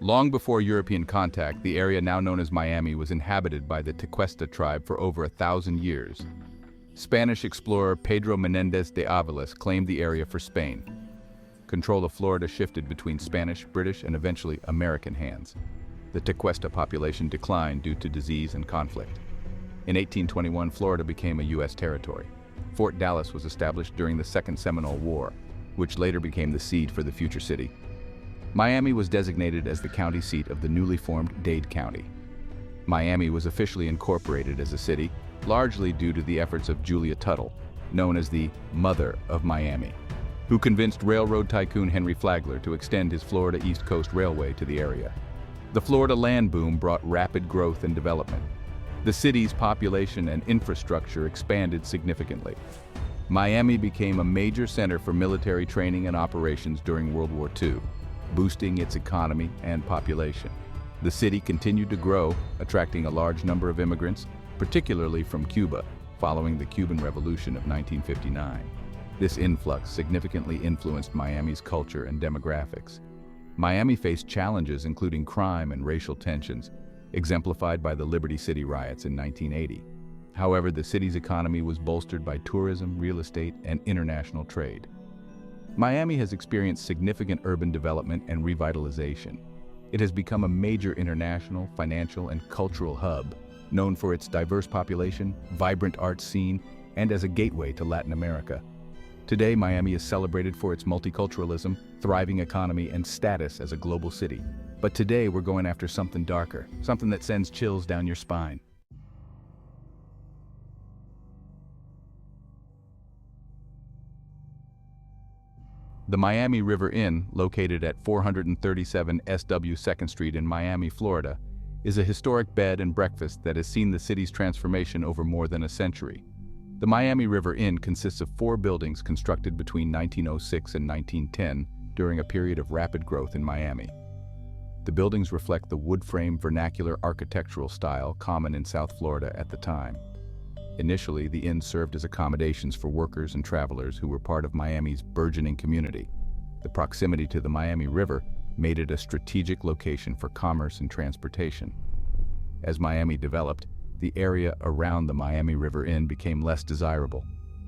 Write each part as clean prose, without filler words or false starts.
Long before European contact, the area now known as Miami was inhabited by the Tequesta tribe for over 1,000 years. Spanish explorer Pedro Menéndez de Ávilas claimed the area for Spain. Control of Florida shifted between Spanish, British, and eventually American hands. The Tequesta population declined due to disease and conflict. In 1821, Florida became a U.S. territory. Fort Dallas was established during the Second Seminole War, which later became the seed for the future city. Miami was designated as the county seat of the newly formed Dade County. Miami was officially incorporated as a city, largely due to the efforts of Julia Tuttle, known as the Mother of Miami, who convinced railroad tycoon Henry Flagler to extend his Florida East Coast Railway to the area. The Florida land boom brought rapid growth and development. The city's population and infrastructure expanded significantly. Miami became a major center for military training and operations during World War II, boosting its economy and population. The city continued to grow, attracting a large number of immigrants, particularly from Cuba, following the Cuban Revolution of 1959. This influx significantly influenced Miami's culture and demographics. Miami faced challenges including crime and racial tensions, exemplified by the Liberty City riots in 1980. However, the city's economy was bolstered by tourism, real estate, and international trade. Miami has experienced significant urban development and revitalization. It has become a major international, financial, and cultural hub, known for its diverse population, vibrant art scene, and as a gateway to Latin America. Today, Miami is celebrated for its multiculturalism, thriving economy, and status as a global city. But today, we're going after something darker, something that sends chills down your spine. The Miami River Inn, located at 437 SW 2nd Street in Miami, Florida, is a historic bed and breakfast that has seen the city's transformation over more than a century. The Miami River Inn consists of 4 buildings constructed between 1906 and 1910 during a period of rapid growth in Miami. The buildings reflect the wood-frame vernacular architectural style common in South Florida at the time. Initially, the inn served as accommodations for workers and travelers who were part of Miami's burgeoning community. The proximity to the Miami River made it a strategic location for commerce and transportation. As Miami developed, the area around the Miami River Inn became less desirable.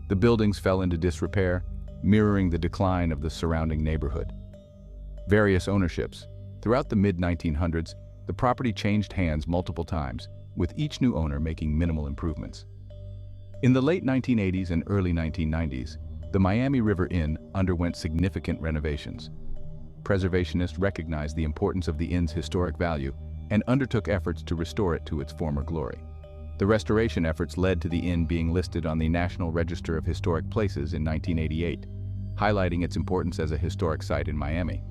The buildings fell into disrepair, mirroring the decline of the surrounding neighborhood. Various ownerships. Throughout the mid-1900s, the property changed hands multiple times, with each new owner making minimal improvements. In the late 1980s and early 1990s, the Miami River Inn underwent significant renovations. Preservationists recognized the importance of the inn's historic value and undertook efforts to restore it to its former glory. The restoration efforts led to the inn being listed on the National Register of Historic Places in 1988, highlighting its importance as a historic site in Miami.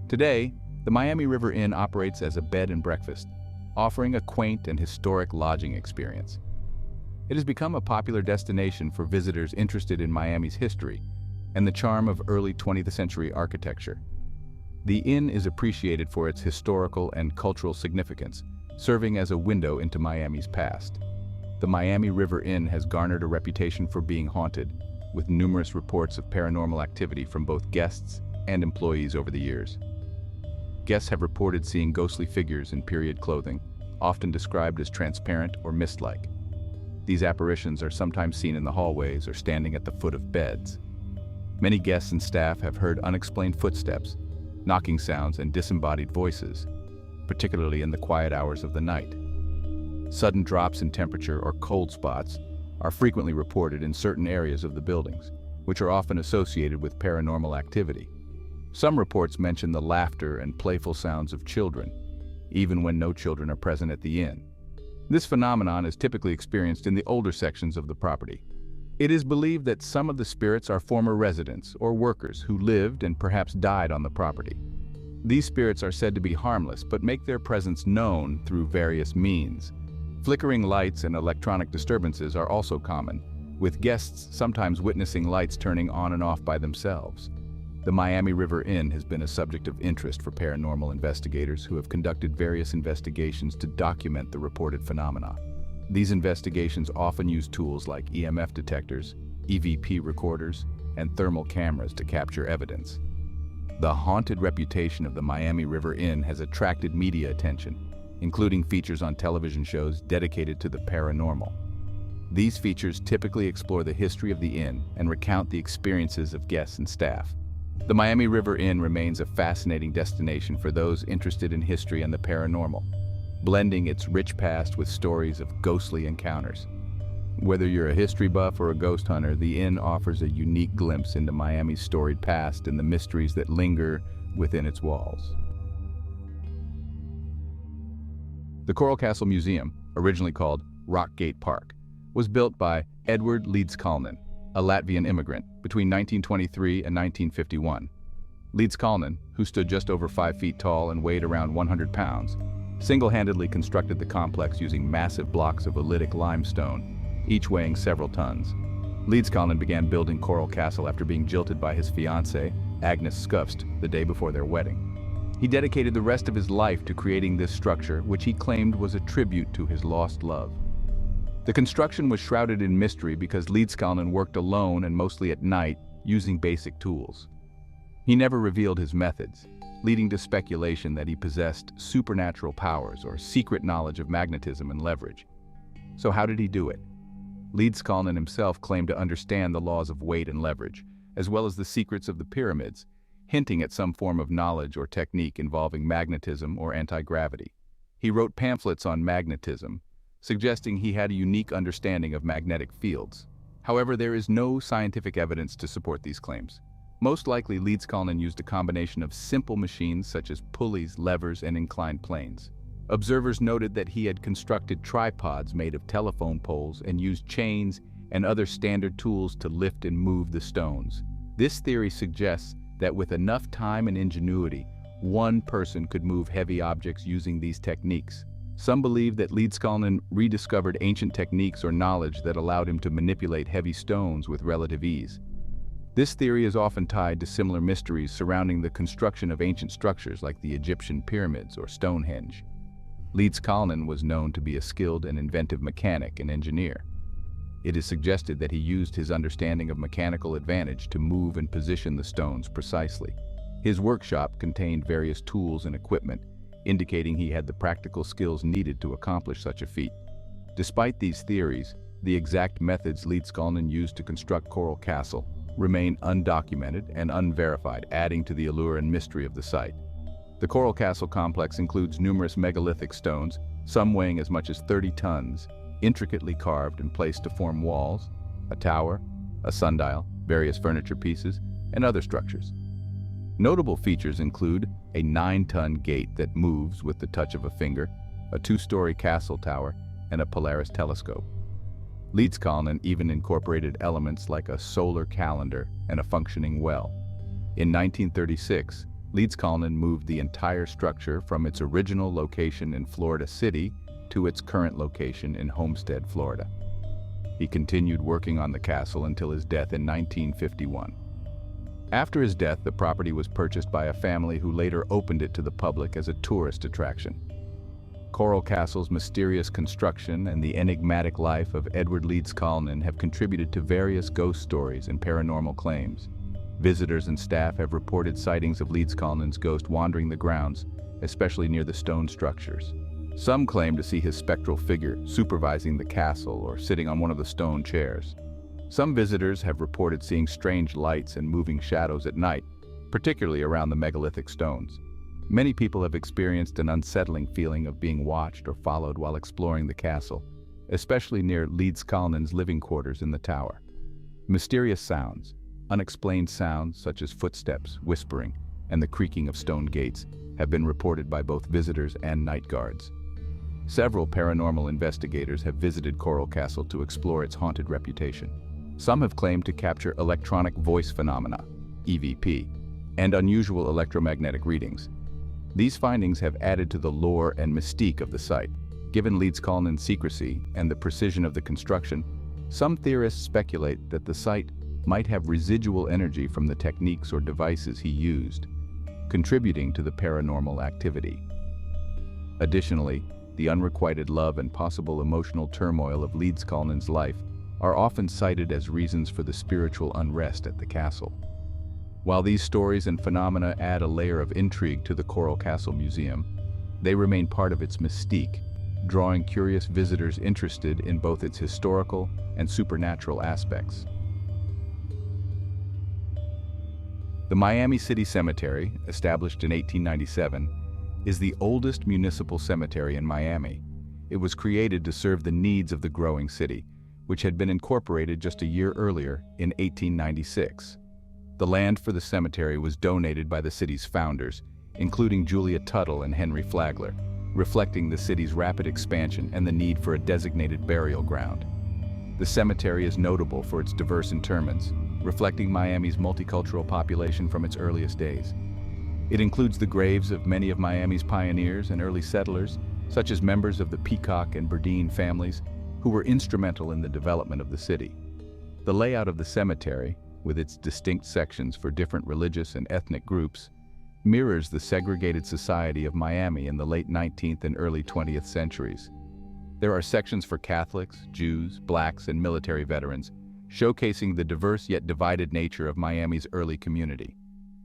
Today, the Miami River Inn operates as a bed and breakfast, offering a quaint and historic lodging experience. It has become a popular destination for visitors interested in Miami's history and the charm of early 20th century architecture. The inn is appreciated for its historical and cultural significance, serving as a window into Miami's past. The Miami River Inn has garnered a reputation for being haunted, with numerous reports of paranormal activity from both guests and employees over the years. Guests have reported seeing ghostly figures in period clothing, often described as transparent or mist-like. These apparitions are sometimes seen in the hallways or standing at the foot of beds. Many guests and staff have heard unexplained footsteps, knocking sounds, and disembodied voices, particularly in the quiet hours of the night. Sudden drops in temperature or cold spots are frequently reported in certain areas of the buildings, which are often associated with paranormal activity. Some reports mention the laughter and playful sounds of children, even when no children are present at the inn. This phenomenon is typically experienced in the older sections of the property. It is believed that some of the spirits are former residents or workers who lived and perhaps died on the property. These spirits are said to be harmless but make their presence known through various means. Flickering lights and electronic disturbances are also common, with guests sometimes witnessing lights turning on and off by themselves. The Miami River Inn has been a subject of interest for paranormal investigators who have conducted various investigations to document the reported phenomena. These investigations often use tools like EMF detectors, EVP recorders, and thermal cameras to capture evidence. The haunted reputation of the Miami River Inn has attracted media attention, including features on television shows dedicated to the paranormal. These features typically explore the history of the inn and recount the experiences of guests and staff. The Miami River Inn remains a fascinating destination for those interested in history and the paranormal, blending its rich past with stories of ghostly encounters. Whether you're a history buff or a ghost hunter, the inn offers a unique glimpse into Miami's storied past and the mysteries that linger within its walls. The Coral Castle Museum, originally called Rockgate Park, was built by Edward Leedskalnin, a Latvian immigrant, between 1923 and 1951. Leedskalnin, who stood just over 5 feet tall and weighed around 100 pounds, single-handedly constructed the complex using massive blocks of oolitic limestone, each weighing several tons. Leedskalnin began building Coral Castle after being jilted by his fiancée, Agnes Skufst, the day before their wedding. He dedicated the rest of his life to creating this structure, which he claimed was a tribute to his lost love. The construction was shrouded in mystery because Leedskalnin worked alone and mostly at night, using basic tools. He never revealed his methods, leading to speculation that he possessed supernatural powers or secret knowledge of magnetism and leverage. So how did he do it? Leedskalnin himself claimed to understand the laws of weight and leverage, as well as the secrets of the pyramids, hinting at some form of knowledge or technique involving magnetism or anti-gravity. He wrote pamphlets on magnetism, suggesting he had a unique understanding of magnetic fields. However, there is no scientific evidence to support these claims. Most likely, Leedskalnin used a combination of simple machines such as pulleys, levers, and inclined planes. Observers noted that he had constructed tripods made of telephone poles and used chains and other standard tools to lift and move the stones. This theory suggests that with enough time and ingenuity, one person could move heavy objects using these techniques. Some believe that Leedskalnin rediscovered ancient techniques or knowledge that allowed him to manipulate heavy stones with relative ease. This theory is often tied to similar mysteries surrounding the construction of ancient structures like the Egyptian pyramids or Stonehenge. Leedskalnin was known to be a skilled and inventive mechanic and engineer. It is suggested that he used his understanding of mechanical advantage to move and position the stones precisely. His workshop contained various tools and equipment, indicating he had the practical skills needed to accomplish such a feat. Despite these theories, the exact methods Leedskalnin used to construct Coral Castle remain undocumented and unverified, adding to the allure and mystery of the site. The Coral Castle complex includes numerous megalithic stones, some weighing as much as 30 tons, intricately carved and placed to form walls, a tower, a sundial, various furniture pieces, and other structures. Notable features include a 9-ton gate that moves with the touch of a finger, a 2-story castle tower, and a Polaris telescope. Leedskalnin even incorporated elements like a solar calendar and a functioning well. In 1936, Leedskalnin moved the entire structure from its original location in Florida City to its current location in Homestead, Florida. He continued working on the castle until his death in 1951. After his death, the property was purchased by a family who later opened it to the public as a tourist attraction. Coral Castle's mysterious construction and the enigmatic life of Edward Leedskalnin have contributed to various ghost stories and paranormal claims. Visitors and staff have reported sightings of Leedskalnin's ghost wandering the grounds, especially near the stone structures. Some claim to see his spectral figure supervising the castle or sitting on one of the stone chairs. Some visitors have reported seeing strange lights and moving shadows at night, particularly around the megalithic stones. Many people have experienced an unsettling feeling of being watched or followed while exploring the castle, especially near Leedskalnin's living quarters in the tower. Mysterious sounds, unexplained sounds such as footsteps, whispering, and the creaking of stone gates have been reported by both visitors and night guards. Several paranormal investigators have visited Coral Castle to explore its haunted reputation. Some have claimed to capture electronic voice phenomena, EVP, and unusual electromagnetic readings. These findings have added to the lore and mystique of the site. Given Leedskalnin's secrecy and the precision of the construction, some theorists speculate that the site might have residual energy from the techniques or devices he used, contributing to the paranormal activity. Additionally, the unrequited love and possible emotional turmoil of Leedskalnin's life are often cited as reasons for the spiritual unrest at the castle. While these stories and phenomena add a layer of intrigue to the Coral Castle Museum, they remain part of its mystique, drawing curious visitors interested in both its historical and supernatural aspects. The Miami City Cemetery, established in 1897, is the oldest municipal cemetery in Miami. It was created to serve the needs of the growing city, which had been incorporated just a year earlier in 1896. The land for the cemetery was donated by the city's founders, including Julia Tuttle and Henry Flagler, reflecting the city's rapid expansion and the need for a designated burial ground. The cemetery is notable for its diverse interments, reflecting Miami's multicultural population from its earliest days. It includes the graves of many of Miami's pioneers and early settlers, such as members of the Peacock and Burdine families, who were instrumental in the development of the city. The layout of the cemetery, with its distinct sections for different religious and ethnic groups, mirrors the segregated society of Miami in the late 19th and early 20th centuries. There are sections for Catholics, Jews, blacks, and military veterans, showcasing the diverse yet divided nature of Miami's early community.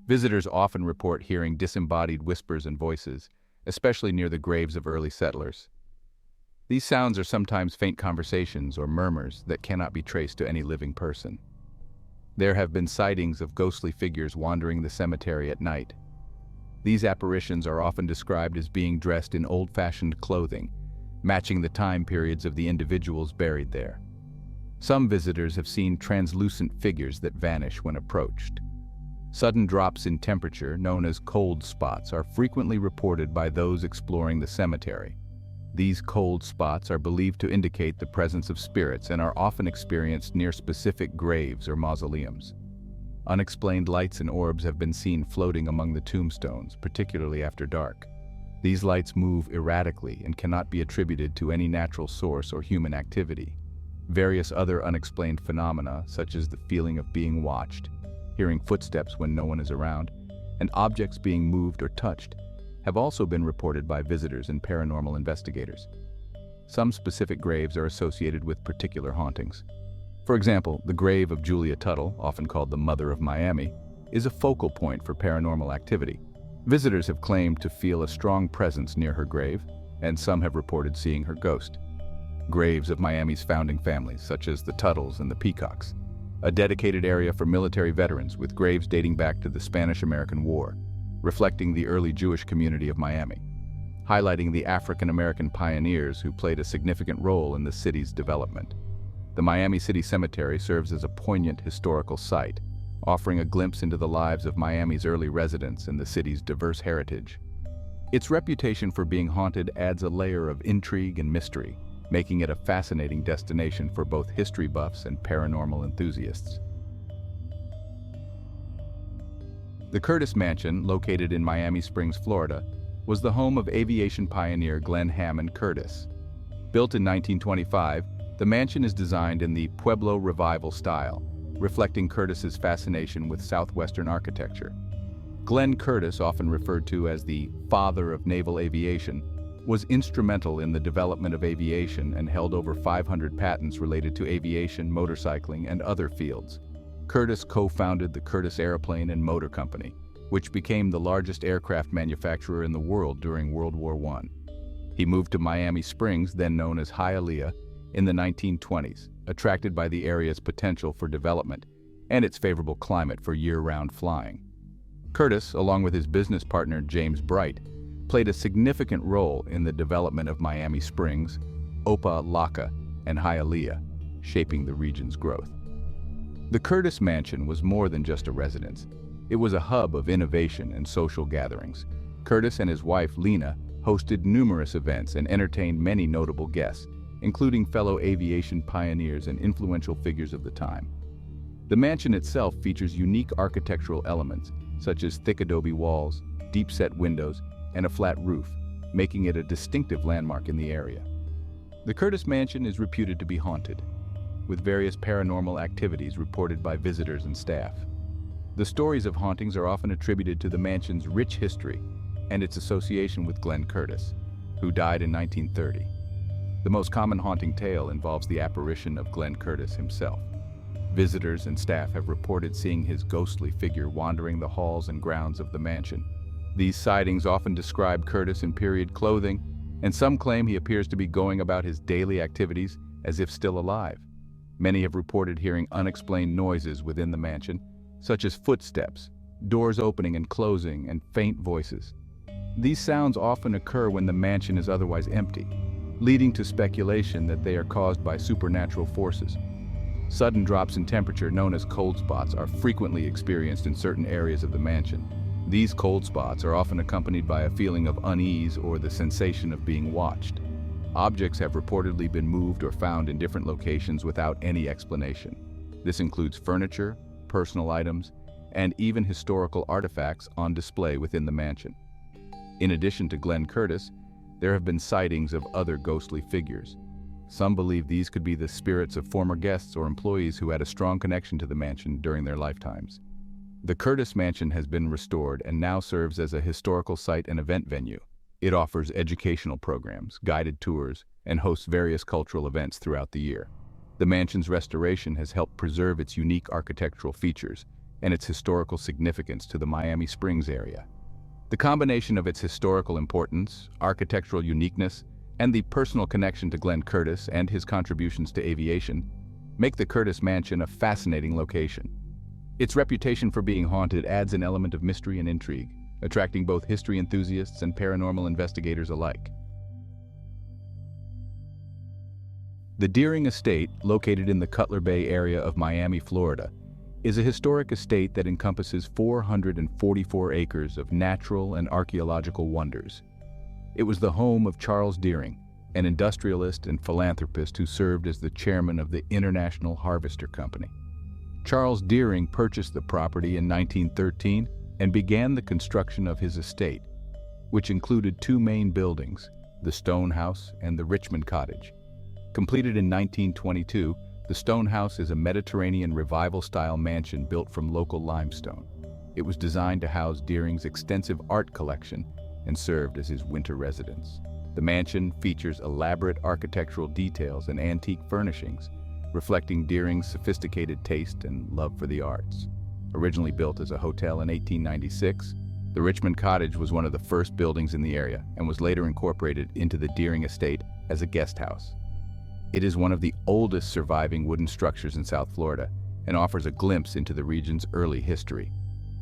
Visitors often report hearing disembodied whispers and voices, especially near the graves of early settlers. These sounds are sometimes faint conversations or murmurs that cannot be traced to any living person. There have been sightings of ghostly figures wandering the cemetery at night. These apparitions are often described as being dressed in old-fashioned clothing, matching the time periods of the individuals buried there. Some visitors have seen translucent figures that vanish when approached. Sudden drops in temperature, known as cold spots, are frequently reported by those exploring the cemetery. These cold spots are believed to indicate the presence of spirits and are often experienced near specific graves or mausoleums. Unexplained lights and orbs have been seen floating among the tombstones, particularly after dark. These lights move erratically and cannot be attributed to any natural source or human activity. Various other unexplained phenomena, such as the feeling of being watched, hearing footsteps when no one is around, and objects being moved or touched, have also been reported by visitors and paranormal investigators. Some specific graves are associated with particular hauntings. For example, the grave of Julia Tuttle, often called the Mother of Miami, is a focal point for paranormal activity. Visitors have claimed to feel a strong presence near her grave, and some have reported seeing her ghost. Graves of Miami's founding families, such as the Tuttles and the Peacocks, a dedicated area for military veterans with graves dating back to the Spanish-American War, reflecting the early Jewish community of Miami, highlighting the African-American pioneers who played a significant role in the city's development. The Miami City Cemetery serves as a poignant historical site, offering a glimpse into the lives of Miami's early residents and the city's diverse heritage. Its reputation for being haunted adds a layer of intrigue and mystery, making it a fascinating destination for both history buffs and paranormal enthusiasts. The Curtis Mansion, located in Miami Springs, Florida, was the home of aviation pioneer Glenn Hammond Curtis. Built in 1925, the mansion is designed in the Pueblo Revival style, reflecting Curtis's fascination with Southwestern architecture. Glenn Curtis, often referred to as the father of naval aviation, was instrumental in the development of aviation and held over 500 patents related to aviation, motorcycling, and other fields. Curtis co-founded the Curtis Airplane and Motor Company, which became the largest aircraft manufacturer in the world during World War I. He moved to Miami Springs, then known as Hialeah, in the 1920s, attracted by the area's potential for development and its favorable climate for year-round flying. Curtis, along with his business partner James Bright, played a significant role in the development of Miami Springs, Opa-locka, and Hialeah, shaping the region's growth. The Curtis Mansion was more than just a residence. It was a hub of innovation and social gatherings. Curtis and his wife, Lena, hosted numerous events and entertained many notable guests, including fellow aviation pioneers and influential figures of the time. The mansion itself features unique architectural elements, such as thick adobe walls, deep-set windows, and a flat roof, making it a distinctive landmark in the area. The Curtis Mansion is reputed to be haunted, with various paranormal activities reported by visitors and staff. The stories of hauntings are often attributed to the mansion's rich history and its association with Glenn Curtis, who died in 1930. The most common haunting tale involves the apparition of Glenn Curtis himself. Visitors and staff have reported seeing his ghostly figure wandering the halls and grounds of the mansion. These sightings often describe Curtis in period clothing, and some claim he appears to be going about his daily activities as if still alive. Many have reported hearing unexplained noises within the mansion, such as footsteps, doors opening and closing, and faint voices. These sounds often occur when the mansion is otherwise empty, leading to speculation that they are caused by supernatural forces. Sudden drops in temperature, known as cold spots, are frequently experienced in certain areas of the mansion. These cold spots are often accompanied by a feeling of unease or the sensation of being watched. Objects have reportedly been moved or found in different locations without any explanation. This includes furniture, personal items, and even historical artifacts on display within the mansion. In addition to Glenn Curtis, there have been sightings of other ghostly figures. Some believe these could be the spirits of former guests or employees who had a strong connection to the mansion during their lifetimes. The Curtis Mansion has been restored and now serves as a historical site and event venue. It offers educational programs, guided tours, and hosts various cultural events throughout the year. The mansion's restoration has helped preserve its unique architectural features and its historical significance to the Miami Springs area. The combination of its historical importance, architectural uniqueness, and the personal connection to Glenn Curtis and his contributions to aviation make the Curtis Mansion a fascinating location. Its reputation for being haunted adds an element of mystery and intrigue, attracting both history enthusiasts and paranormal investigators alike. The Deering Estate, located in the Cutler Bay area of Miami, Florida, is a historic estate that encompasses 444 acres of natural and archaeological wonders. It was the home of Charles Deering, an industrialist and philanthropist who served as the chairman of the International Harvester Company. Charles Deering purchased the property in 1913 and began the construction of his estate, which included two main buildings, the Stone House and the Richmond Cottage. Completed in 1922, the Stone House is a Mediterranean Revival-style mansion built from local limestone. It was designed to house Deering's extensive art collection and served as his winter residence. The mansion features elaborate architectural details and antique furnishings, reflecting Deering's sophisticated taste and love for the arts. Originally built as a hotel in 1896, the Richmond Cottage was one of the first buildings in the area and was later incorporated into the Deering Estate as a guest house. It is one of the oldest surviving wooden structures in South Florida and offers a glimpse into the region's early history.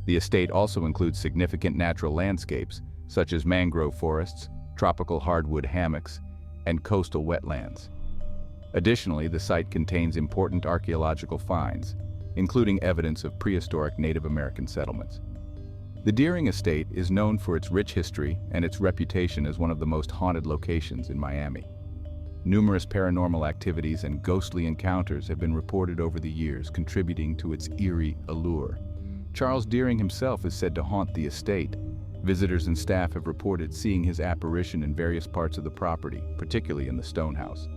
The estate also includes significant natural landscapes such as mangrove forests, tropical hardwood hammocks, and coastal wetlands. Additionally, the site contains important archaeological finds, including evidence of prehistoric Native American settlements. The Deering Estate is known for its rich history and its reputation as one of the most haunted locations in Miami. Numerous paranormal activities and ghostly encounters have been reported over the years, contributing to its eerie allure. Charles Deering himself is said to haunt the estate. Visitors and staff have reported seeing his apparition in various parts of the property, particularly in the Stone House.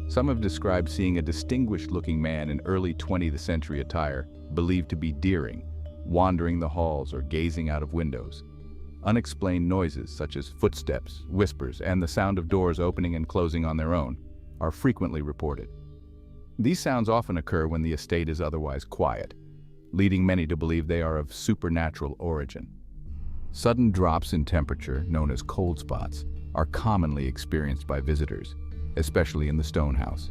Some have described seeing a distinguished-looking man in early 20th century attire, believed to be Deering, wandering the halls or gazing out of windows. Unexplained noises such as footsteps, whispers, and the sound of doors opening and closing on their own are frequently reported. These sounds often occur when the estate is otherwise quiet, leading many to believe they are of supernatural origin. Sudden drops in temperature, known as cold spots, are commonly experienced by visitors, especially in the Stone House.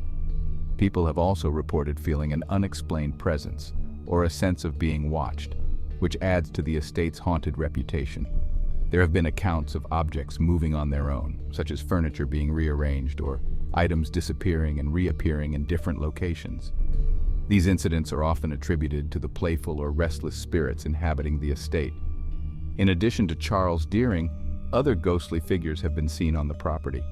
People have also reported feeling an unexplained presence or a sense of being watched, which adds to the estate's haunted reputation. There have been accounts of objects moving on their own, such as furniture being rearranged or items disappearing and reappearing in different locations. These incidents are often attributed to the playful or restless spirits inhabiting the estate. In addition to Charles Deering, other ghostly figures have been seen on the property.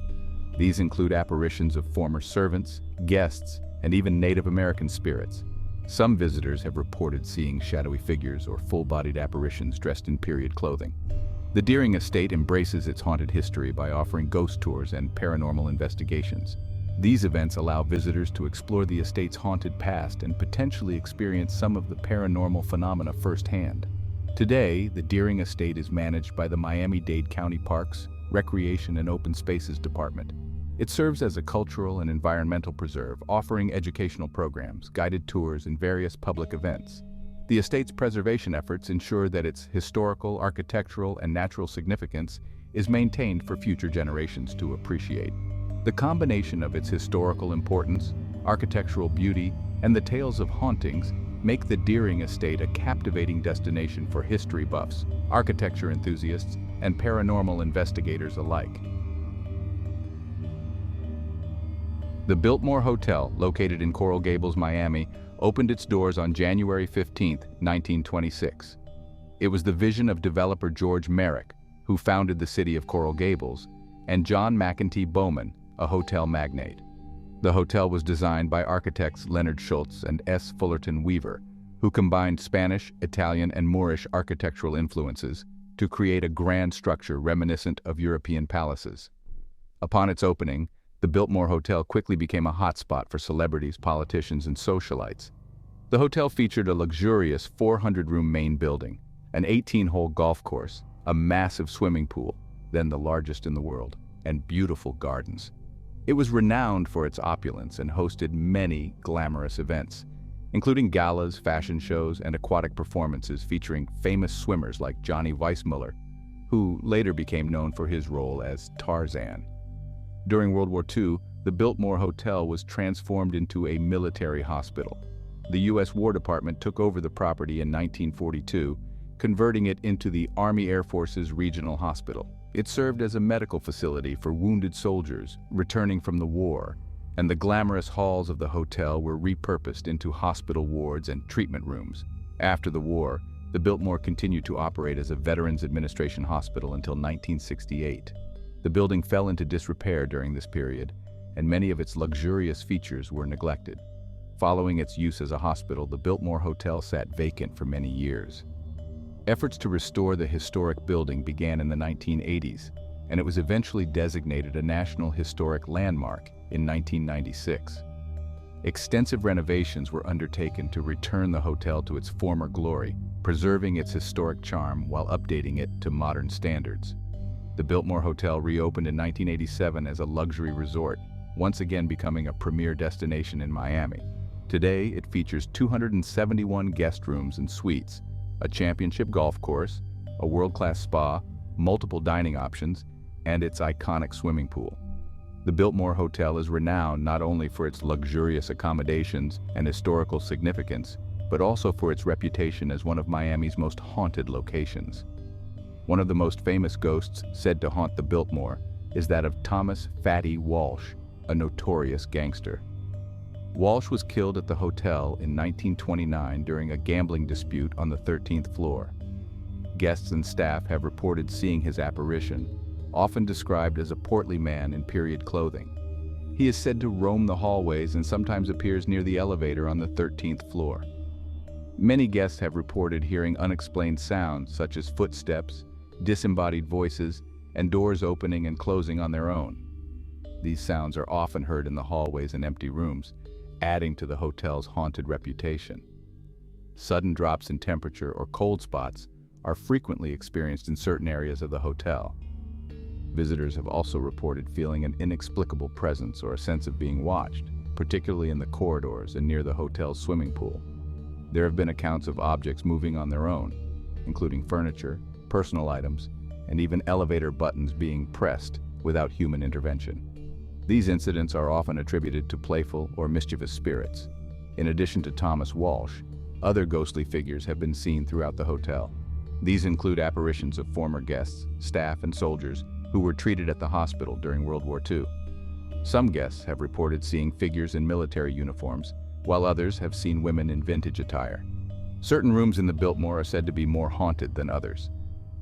These include apparitions of former servants, guests, and even Native American spirits. Some visitors have reported seeing shadowy figures or full-bodied apparitions dressed in period clothing. The Deering Estate embraces its haunted history by offering ghost tours and paranormal investigations. These events allow visitors to explore the estate's haunted past and potentially experience some of the paranormal phenomena firsthand. Today, the Deering Estate is managed by the Miami-Dade County Parks, Recreation and Open Spaces Department. It serves as a cultural and environmental preserve, offering educational programs, guided tours, and various public events. The estate's preservation efforts ensure that its historical, architectural, and natural significance is maintained for future generations to appreciate. The combination of its historical importance, architectural beauty, and the tales of hauntings make the Deering Estate a captivating destination for history buffs, architecture enthusiasts, and paranormal investigators alike. The Biltmore Hotel, located in Coral Gables, Miami, opened its doors on January 15, 1926. It was the vision of developer George Merrick, who founded the city of Coral Gables, and John McEntee Bowman, a hotel magnate. The hotel was designed by architects Leonard Schultz and S. Fullerton Weaver, who combined Spanish, Italian, and Moorish architectural influences to create a grand structure reminiscent of European palaces. Upon its opening, the Biltmore Hotel quickly became a hotspot for celebrities, politicians, and socialites. The hotel featured a luxurious 400-room main building, an 18-hole golf course, a massive swimming pool, then the largest in the world, and beautiful gardens. It was renowned for its opulence and hosted many glamorous events, including galas, fashion shows, and aquatic performances featuring famous swimmers like Johnny Weissmuller, who later became known for his role as Tarzan. During World War II, the Biltmore Hotel was transformed into a military hospital. The U.S. War Department took over the property in 1942, converting it into the Army Air Force's Regional Hospital. It served as a medical facility for wounded soldiers returning from the war, and the glamorous halls of the hotel were repurposed into hospital wards and treatment rooms. After the war, the Biltmore continued to operate as a Veterans Administration hospital until 1968. The building fell into disrepair during this period, and many of its luxurious features were neglected. Following its use as a hospital, the Biltmore Hotel sat vacant for many years. Efforts to restore the historic building began in the 1980s, and it was eventually designated a National Historic Landmark in 1996. Extensive renovations were undertaken to return the hotel to its former glory, preserving its historic charm while updating it to modern standards. The Biltmore Hotel reopened in 1987 as a luxury resort, once again becoming a premier destination in Miami. Today, it features 271 guest rooms and suites, a championship golf course, a world-class spa, multiple dining options, and its iconic swimming pool. The Biltmore Hotel is renowned not only for its luxurious accommodations and historical significance, but also for its reputation as one of Miami's most haunted locations. One of the most famous ghosts said to haunt the Biltmore is that of Thomas "Fatty" Walsh, a notorious gangster. Walsh was killed at the hotel in 1929 during a gambling dispute on the 13th floor. Guests and staff have reported seeing his apparition, often described as a portly man in period clothing. He is said to roam the hallways and sometimes appears near the elevator on the 13th floor. Many guests have reported hearing unexplained sounds such as footsteps, disembodied voices, and doors opening and closing on their own. These sounds are often heard in the hallways and empty rooms, adding to the hotel's haunted reputation. Sudden drops in temperature or cold spots are frequently experienced in certain areas of the hotel. Visitors have also reported feeling an inexplicable presence or a sense of being watched, particularly in the corridors and near the hotel's swimming pool. There have been accounts of objects moving on their own, including furniture, personal items, and even elevator buttons being pressed without human intervention. These incidents are often attributed to playful or mischievous spirits. In addition to Thomas Walsh, other ghostly figures have been seen throughout the hotel. These include apparitions of former guests, staff, and soldiers who were treated at the hospital during World War II. Some guests have reported seeing figures in military uniforms, while others have seen women in vintage attire. Certain rooms in the Biltmore are said to be more haunted than others.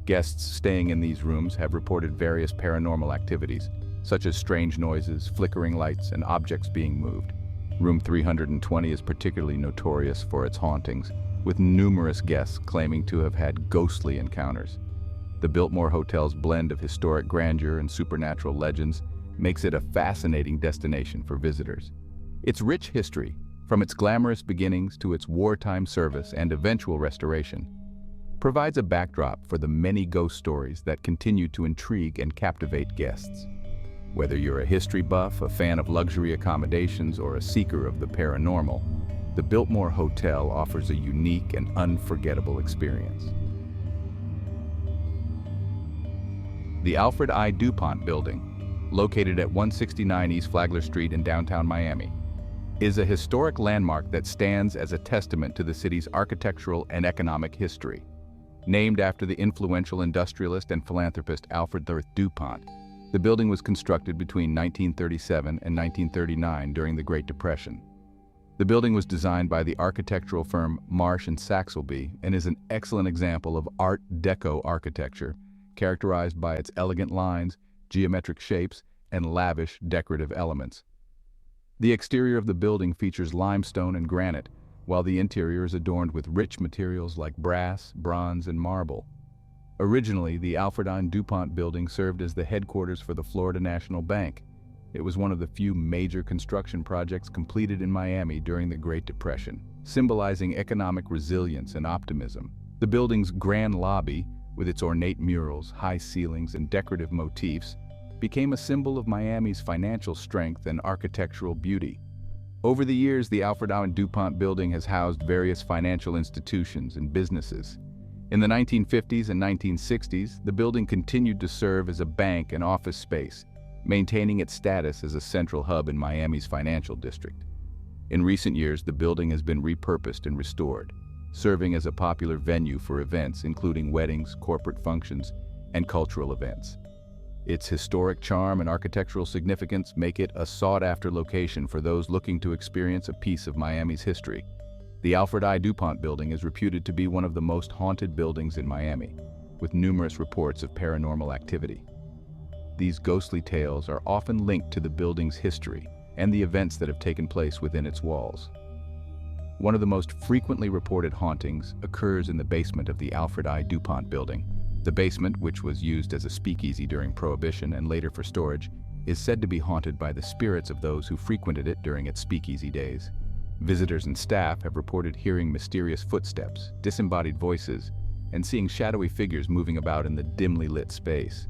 Guests staying in these rooms have reported various paranormal activities, such as strange noises, flickering lights, and objects being moved. Room 320 is particularly notorious for its hauntings, with numerous guests claiming to have had ghostly encounters. The Biltmore Hotel's blend of historic grandeur and supernatural legends makes it a fascinating destination for visitors. Its rich history, from its glamorous beginnings to its wartime service and eventual restoration, provides a backdrop for the many ghost stories that continue to intrigue and captivate guests. Whether you're a history buff, a fan of luxury accommodations, or a seeker of the paranormal, the Biltmore Hotel offers a unique and unforgettable experience. The Alfred I. Dupont Building, located at 169 East Flagler Street in downtown Miami, is a historic landmark that stands as a testament to the city's architectural and economic history. Named after the influential industrialist and philanthropist Alfred Dupont, the building was constructed between 1937 and 1939 during the Great Depression. The building was designed by the architectural firm Marsh and Saxelby and is an excellent example of Art Deco architecture, characterized by its elegant lines, geometric shapes, and lavish decorative elements. The exterior of the building features limestone and granite, while the interior is adorned with rich materials like brass, bronze, and marble. Originally, the Alfred I. Dupont Building served as the headquarters for the Florida National Bank. It was one of the few major construction projects completed in Miami during the Great Depression, symbolizing economic resilience and optimism. The building's grand lobby, with its ornate murals, high ceilings, and decorative motifs, became a symbol of Miami's financial strength and architectural beauty. Over the years, the Alfred I. Dupont Building has housed various financial institutions and businesses. In the 1950s and 1960s, the building continued to serve as a bank and office space, maintaining its status as a central hub in Miami's financial district. In recent years, the building has been repurposed and restored, serving as a popular venue for events including weddings, corporate functions, and cultural events. Its historic charm and architectural significance make it a sought-after location for those looking to experience a piece of Miami's history. The Alfred I. Dupont Building is reputed to be one of the most haunted buildings in Miami, with numerous reports of paranormal activity. These ghostly tales are often linked to the building's history and the events that have taken place within its walls. One of the most frequently reported hauntings occurs in the basement of the Alfred I. Dupont Building. The basement, which was used as a speakeasy during Prohibition and later for storage, is said to be haunted by the spirits of those who frequented it during its speakeasy days. Visitors and staff have reported hearing mysterious footsteps, disembodied voices, and seeing shadowy figures moving about in the dimly lit space.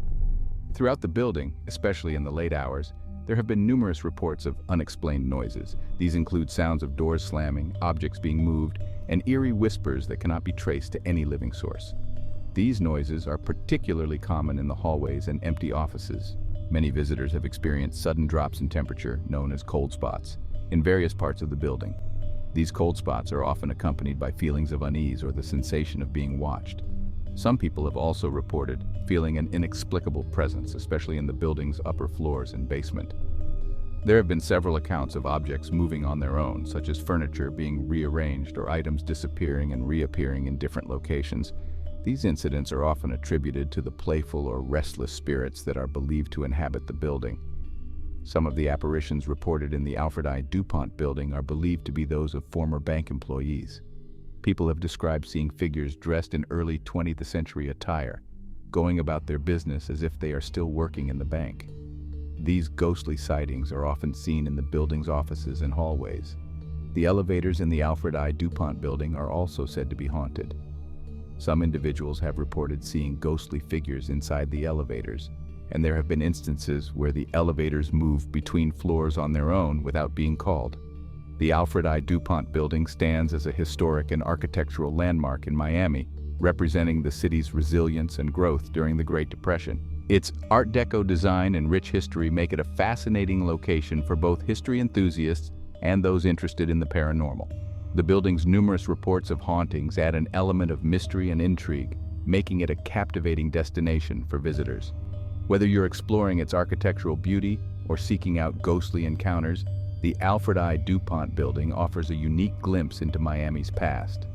Throughout the building, especially in the late hours, there have been numerous reports of unexplained noises. These include sounds of doors slamming, objects being moved, and eerie whispers that cannot be traced to any living source. These noises are particularly common in the hallways and empty offices. Many visitors have experienced sudden drops in temperature, known as cold spots, in various parts of the building. These cold spots are often accompanied by feelings of unease or the sensation of being watched. Some people have also reported feeling an inexplicable presence, especially in the building's upper floors and basement. There have been several accounts of objects moving on their own, such as furniture being rearranged or items disappearing and reappearing in different locations. These incidents are often attributed to the playful or restless spirits that are believed to inhabit the building. Some of the apparitions reported in the Alfred I. Dupont Building are believed to be those of former bank employees. People have described seeing figures dressed in early 20th century attire, going about their business as if they are still working in the bank. These ghostly sightings are often seen in the building's offices and hallways. The elevators in the Alfred I. Dupont Building are also said to be haunted. Some individuals have reported seeing ghostly figures inside the elevators, and there have been instances where the elevators move between floors on their own without being called. The Alfred I. Dupont Building stands as a historic and architectural landmark in Miami, representing the city's resilience and growth during the Great Depression. Its Art Deco design and rich history make it a fascinating location for both history enthusiasts and those interested in the paranormal. The building's numerous reports of hauntings add an element of mystery and intrigue, making it a captivating destination for visitors. Whether you're exploring its architectural beauty or seeking out ghostly encounters, the Alfred I. Dupont Building offers a unique glimpse into Miami's past.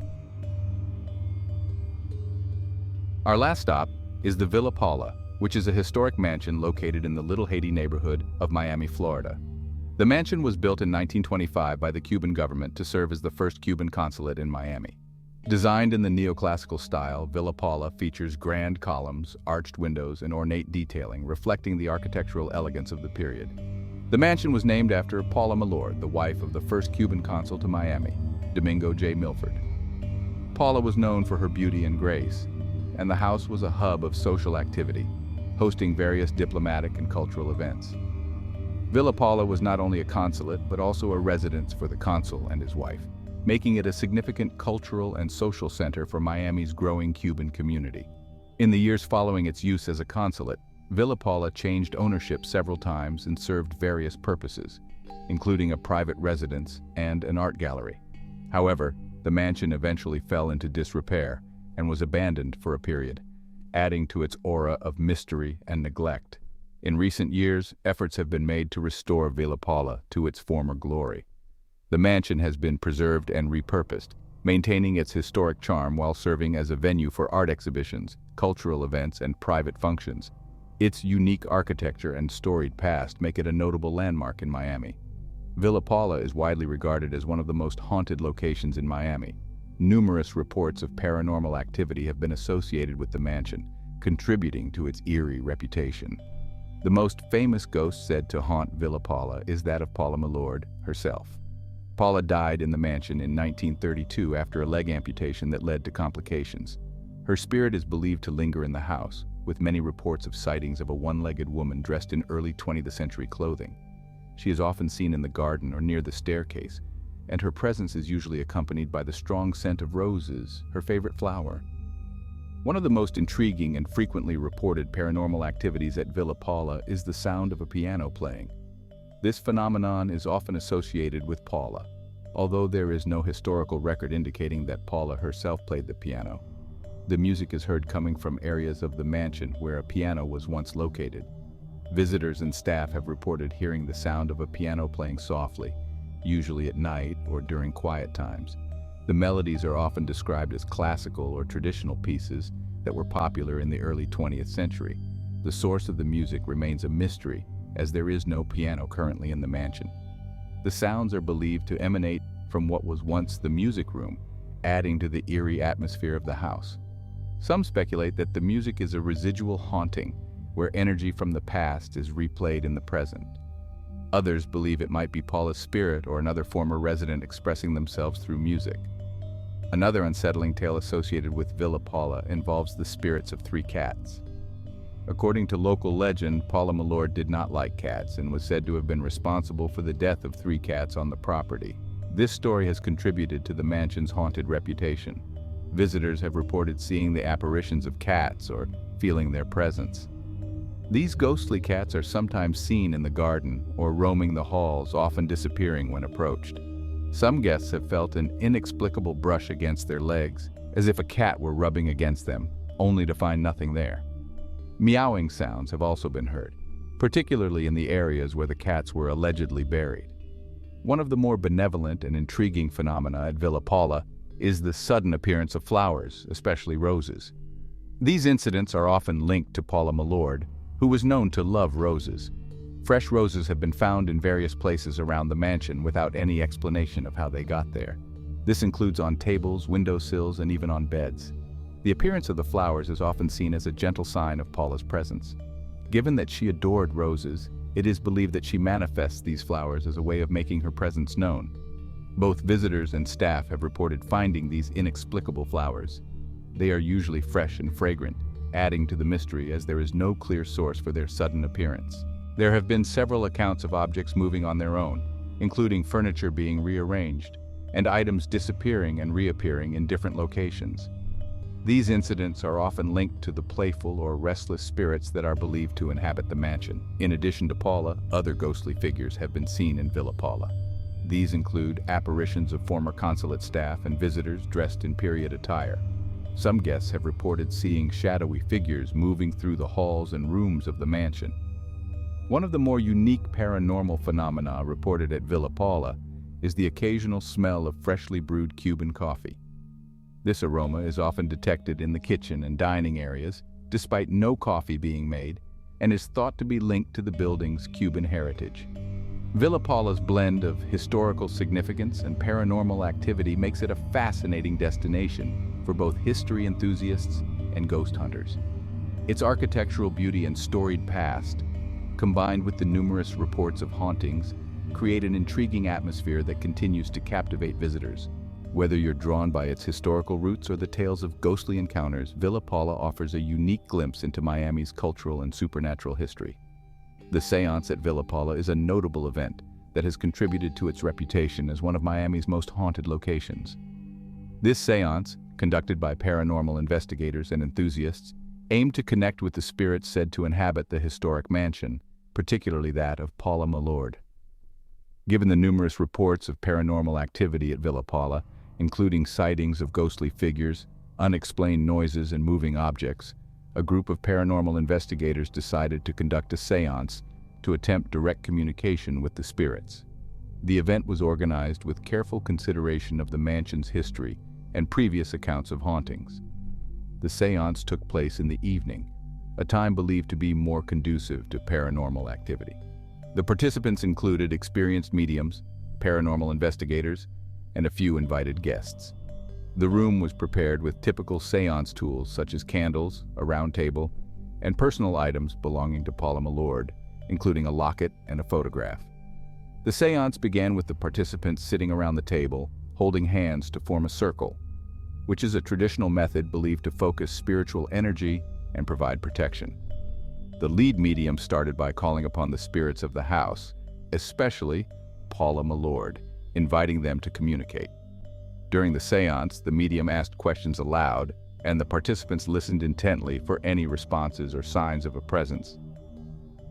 Our last stop is the Villa Paula, which is a historic mansion located in the Little Haiti neighborhood of Miami, Florida. The mansion was built in 1925 by the Cuban government to serve as the first Cuban consulate in Miami. Designed in the neoclassical style, Villa Paula features grand columns, arched windows, and ornate detailing, reflecting the architectural elegance of the period. The mansion was named after Paula Malord, the wife of the first Cuban consul to Miami, Domingo J. Milford. Paula was known for her beauty and grace, and the house was a hub of social activity, hosting various diplomatic and cultural events. Villa Paula was not only a consulate, but also a residence for the consul and his wife, making it a significant cultural and social center for Miami's growing Cuban community. In the years following its use as a consulate, Villa Paula changed ownership several times and served various purposes, including a private residence and an art gallery. However, the mansion eventually fell into disrepair and was abandoned for a period, adding to its aura of mystery and neglect. In recent years, efforts have been made to restore Villa Paula to its former glory. The mansion has been preserved and repurposed, maintaining its historic charm while serving as a venue for art exhibitions, cultural events, and private functions. Its unique architecture and storied past make it a notable landmark in Miami. Villa Paula is widely regarded as one of the most haunted locations in Miami. Numerous reports of paranormal activity have been associated with the mansion, contributing to its eerie reputation. The most famous ghost said to haunt Villa Paula is that of Paula Millord herself. Paula died in the mansion in 1932 after a leg amputation that led to complications. Her spirit is believed to linger in the house, with many reports of sightings of a one-legged woman dressed in early 20th century clothing. She is often seen in the garden or near the staircase, and her presence is usually accompanied by the strong scent of roses, her favorite flower. One of the most intriguing and frequently reported paranormal activities at Villa Paula is the sound of a piano playing. This phenomenon is often associated with Paula, although there is no historical record indicating that Paula herself played the piano. The music is heard coming from areas of the mansion where a piano was once located. Visitors and staff have reported hearing the sound of a piano playing softly, usually at night or during quiet times. The melodies are often described as classical or traditional pieces that were popular in the early 20th century. The source of the music remains a mystery, as there is no piano currently in the mansion. The sounds are believed to emanate from what was once the music room, adding to the eerie atmosphere of the house. Some speculate that the music is a residual haunting, where energy from the past is replayed in the present. Others believe it might be Paula's spirit or another former resident expressing themselves through music. Another unsettling tale associated with Villa Paula involves the spirits of 3 cats. According to local legend, Paula Millord did not like cats and was said to have been responsible for the death of 3 cats on the property. This story has contributed to the mansion's haunted reputation. Visitors have reported seeing the apparitions of cats or feeling their presence. These ghostly cats are sometimes seen in the garden or roaming the halls, often disappearing when approached. Some guests have felt an inexplicable brush against their legs, as if a cat were rubbing against them, only to find nothing there. Meowing sounds have also been heard, particularly in the areas where the cats were allegedly buried. One of the more benevolent and intriguing phenomena at Villa Paula is the sudden appearance of flowers, especially roses. These incidents are often linked to Paula Millord, who was known to love roses. Fresh roses have been found in various places around the mansion without any explanation of how they got there. This includes on tables, windowsills, and even on beds. The appearance of the flowers is often seen as a gentle sign of Paula's presence. Given that she adored roses, it is believed that she manifests these flowers as a way of making her presence known. Both visitors and staff have reported finding these inexplicable flowers. They are usually fresh and fragrant, adding to the mystery as there is no clear source for their sudden appearance. There have been several accounts of objects moving on their own, including furniture being rearranged, and items disappearing and reappearing in different locations. These incidents are often linked to the playful or restless spirits that are believed to inhabit the mansion. In addition to Paula, other ghostly figures have been seen in Villa Paula. These include apparitions of former consulate staff and visitors dressed in period attire. Some guests have reported seeing shadowy figures moving through the halls and rooms of the mansion. One of the more unique paranormal phenomena reported at Villa Paula is the occasional smell of freshly brewed Cuban coffee. This aroma is often detected in the kitchen and dining areas, despite no coffee being made, and is thought to be linked to the building's Cuban heritage. Villa Paula's blend of historical significance and paranormal activity makes it a fascinating destination for both history enthusiasts and ghost hunters. Its architectural beauty and storied past, combined with the numerous reports of hauntings, create an intriguing atmosphere that continues to captivate visitors. Whether you're drawn by its historical roots or the tales of ghostly encounters, Villa Paula offers a unique glimpse into Miami's cultural and supernatural history. The seance at Villa Paula is a notable event that has contributed to its reputation as one of Miami's most haunted locations. This seance, conducted by paranormal investigators and enthusiasts, aimed to connect with the spirits said to inhabit the historic mansion, particularly that of Paula Millord. Given the numerous reports of paranormal activity at Villa Paula, including sightings of ghostly figures, unexplained noises, and moving objects, a group of paranormal investigators decided to conduct a seance to attempt direct communication with the spirits. The event was organized with careful consideration of the mansion's history and previous accounts of hauntings. The seance took place in the evening, a time believed to be more conducive to paranormal activity. The participants included experienced mediums, paranormal investigators, and a few invited guests. The room was prepared with typical seance tools such as candles, a round table, and personal items belonging to Paula Millord, including a locket and a photograph. The seance began with the participants sitting around the table, holding hands to form a circle, which is a traditional method believed to focus spiritual energy and provide protection. The lead medium started by calling upon the spirits of the house, especially Paula Millord, inviting them to communicate. During the seance, the medium asked questions aloud, and the participants listened intently for any responses or signs of a presence.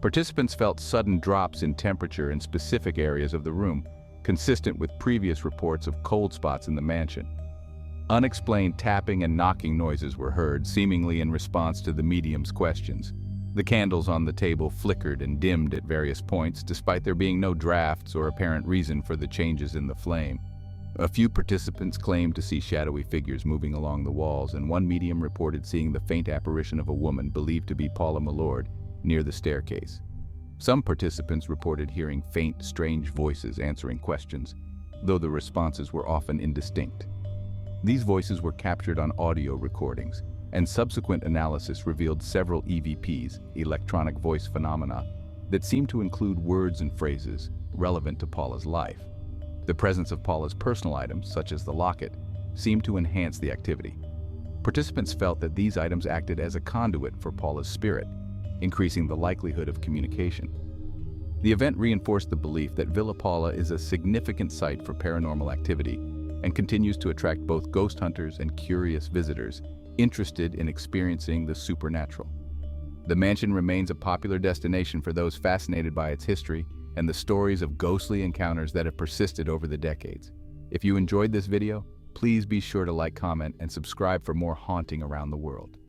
Participants felt sudden drops in temperature in specific areas of the room, consistent with previous reports of cold spots in the mansion. Unexplained tapping and knocking noises were heard, seemingly in response to the medium's questions. The candles on the table flickered and dimmed at various points, despite there being no drafts or apparent reason for the changes in the flame. A few participants claimed to see shadowy figures moving along the walls, and one medium reported seeing the faint apparition of a woman believed to be Paula Millord near the staircase. Some participants reported hearing faint, strange voices answering questions, though the responses were often indistinct. These voices were captured on audio recordings, and subsequent analysis revealed several EVPs, electronic voice phenomena, that seemed to include words and phrases relevant to Paula's life. The presence of Paula's personal items, such as the locket, seemed to enhance the activity. Participants felt that these items acted as a conduit for Paula's spirit, increasing the likelihood of communication. The event reinforced the belief that Villa Paula is a significant site for paranormal activity and continues to attract both ghost hunters and curious visitors interested in experiencing the supernatural. The mansion remains a popular destination for those fascinated by its history and the stories of ghostly encounters that have persisted over the decades. If you enjoyed this video, please be sure to like, comment, and subscribe for more haunting around the world.